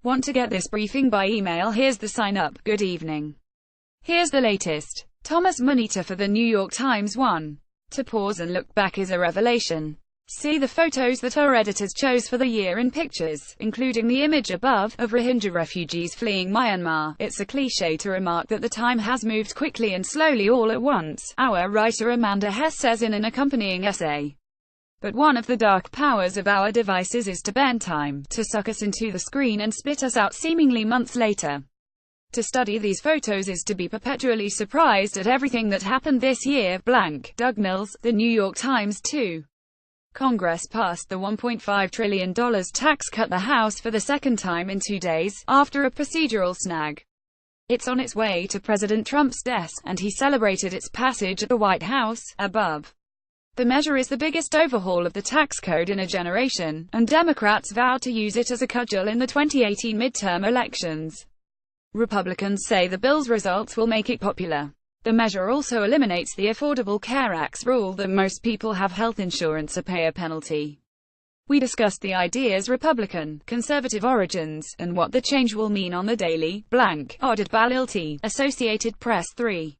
Want to get this briefing by email? Here's the sign up. Good evening. Here's the latest. Thomas Moneta for the New York Times. 1. To pause and look back is a revelation. See the photos that our editors chose for the year in pictures, including the image above, of Rohingya refugees fleeing Myanmar. It's a cliché to remark that the time has moved quickly and slowly all at once, our writer Amanda Hess says in an accompanying essay. But one of the dark powers of our devices is to bend time, to suck us into the screen and spit us out seemingly months later. To study these photos is to be perpetually surprised at everything that happened this year. Blank. Doug Mills, The New York Times. 2. Congress passed the $1.5 trillion tax cut, the House for the second time in 2 days, after a procedural snag. It's on its way to President Trump's desk, and he celebrated its passage at the White House. Above. The measure is the biggest overhaul of the tax code in a generation, and Democrats vowed to use it as a cudgel in the 2018 midterm elections. Republicans say the bill's results will make it popular. The measure also eliminates the Affordable Care Act's rule that most people have health insurance or pay a penalty. We discussed the idea's Republican, conservative origins, and what the change will mean on the daily. Blank. Audit Balilti, Associated Press. 3.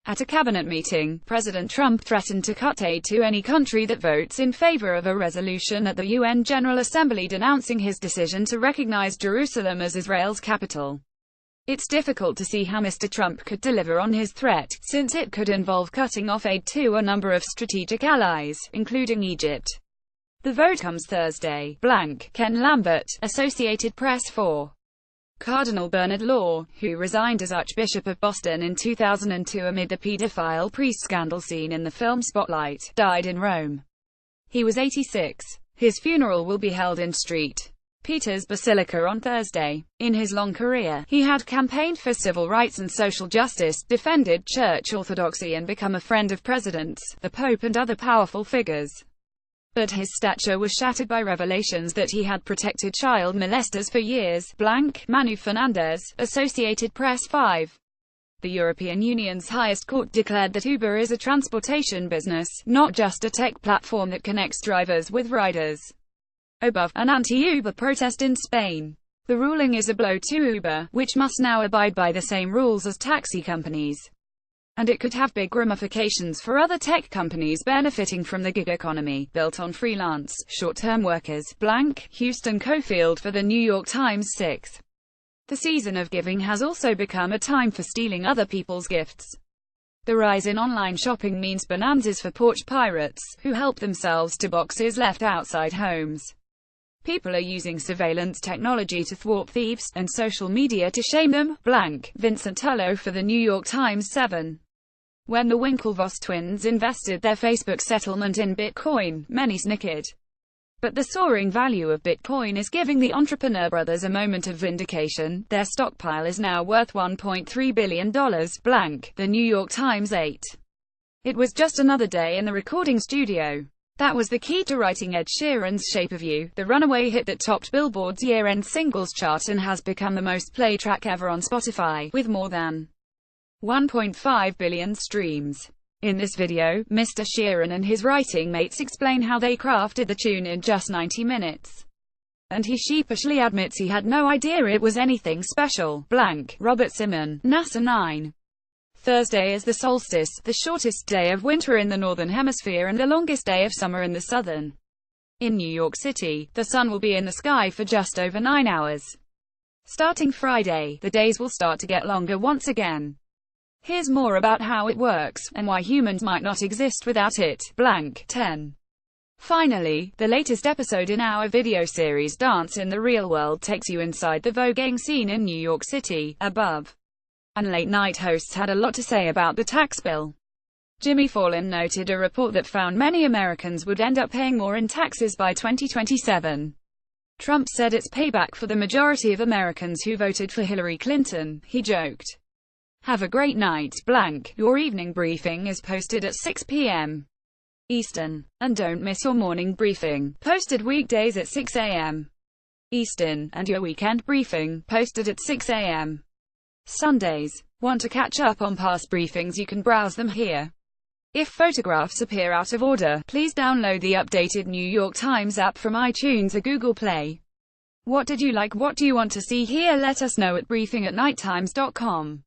At a cabinet meeting, President Trump threatened to cut aid to any country that votes in favor of a resolution at the UN General Assembly denouncing his decision to recognize Jerusalem as Israel's capital. It's difficult to see how Mr. Trump could deliver on his threat, since it could involve cutting off aid to a number of strategic allies, including Egypt. The vote comes Thursday. Blank. Ken Lambert, Associated Press. 4. Cardinal Bernard Law, who resigned as Archbishop of Boston in 2002 amid the pedophile priest scandal seen in the film Spotlight, died in Rome. He was 86. His funeral will be held in St. Peter's Basilica on Thursday. In his long career, he had campaigned for civil rights and social justice, defended church orthodoxy and become a friend of presidents, the Pope and other powerful figures. But his stature was shattered by revelations that he had protected child molesters for years. Blank. Manu Fernandez, Associated Press. 5. The European Union's highest court declared that Uber is a transportation business, not just a tech platform that connects drivers with riders. Above. An anti-Uber protest in Spain. The ruling is a blow to Uber, which must now abide by the same rules as taxi companies. And it could have big ramifications for other tech companies benefiting from the gig economy, built on freelance, short-term workers. Blank. Houston Cofield for the New York Times. 6. The season of giving has also become a time for stealing other people's gifts. The rise in online shopping means bonanzas for porch pirates, who help themselves to boxes left outside homes. People are using surveillance technology to thwart thieves, and social media to shame them. Blank. Vincent Tullo for the New York Times. 7. When the Winklevoss twins invested their Facebook settlement in Bitcoin, many snickered. But the soaring value of Bitcoin is giving the entrepreneur brothers a moment of vindication. Their stockpile is now worth $1.3 billion. Blank. The New York Times. 8. It was just another day in the recording studio. That was the key to writing Ed Sheeran's Shape of You, the runaway hit that topped Billboard's year-end singles chart and has become the most played track ever on Spotify, with more than 1.5 billion streams. In this video, Mr. Sheeran and his writing mates explain how they crafted the tune in just 90 minutes. And he sheepishly admits he had no idea it was anything special. Blank. Robert Simon, NASA. 9. Thursday is the solstice, the shortest day of winter in the northern hemisphere and the longest day of summer in the southern. In New York City, the sun will be in the sky for just over 9 hours. Starting Friday, the days will start to get longer once again. Here's more about how it works, and why humans might not exist without it. Blank. 10. Finally, the latest episode in our video series Dance in the Real World takes you inside the voguing scene in New York City. Above. And late-night hosts had a lot to say about the tax bill. Jimmy Fallon noted a report that found many Americans would end up paying more in taxes by 2027. Trump said it's payback for the majority of Americans who voted for Hillary Clinton. He joked, "Have a great night. Blank. Your evening briefing is posted at 6 p.m. Eastern. And don't miss your morning briefing, posted weekdays at 6 a.m. Eastern, and your weekend briefing, posted at 6 a.m. Sundays. Want to catch up on past briefings? You can browse them here. If photographs appear out of order, please download the updated New York Times app from iTunes or Google Play. What did you like? What do you want to see here? Let us know at briefing@nighttimes.com.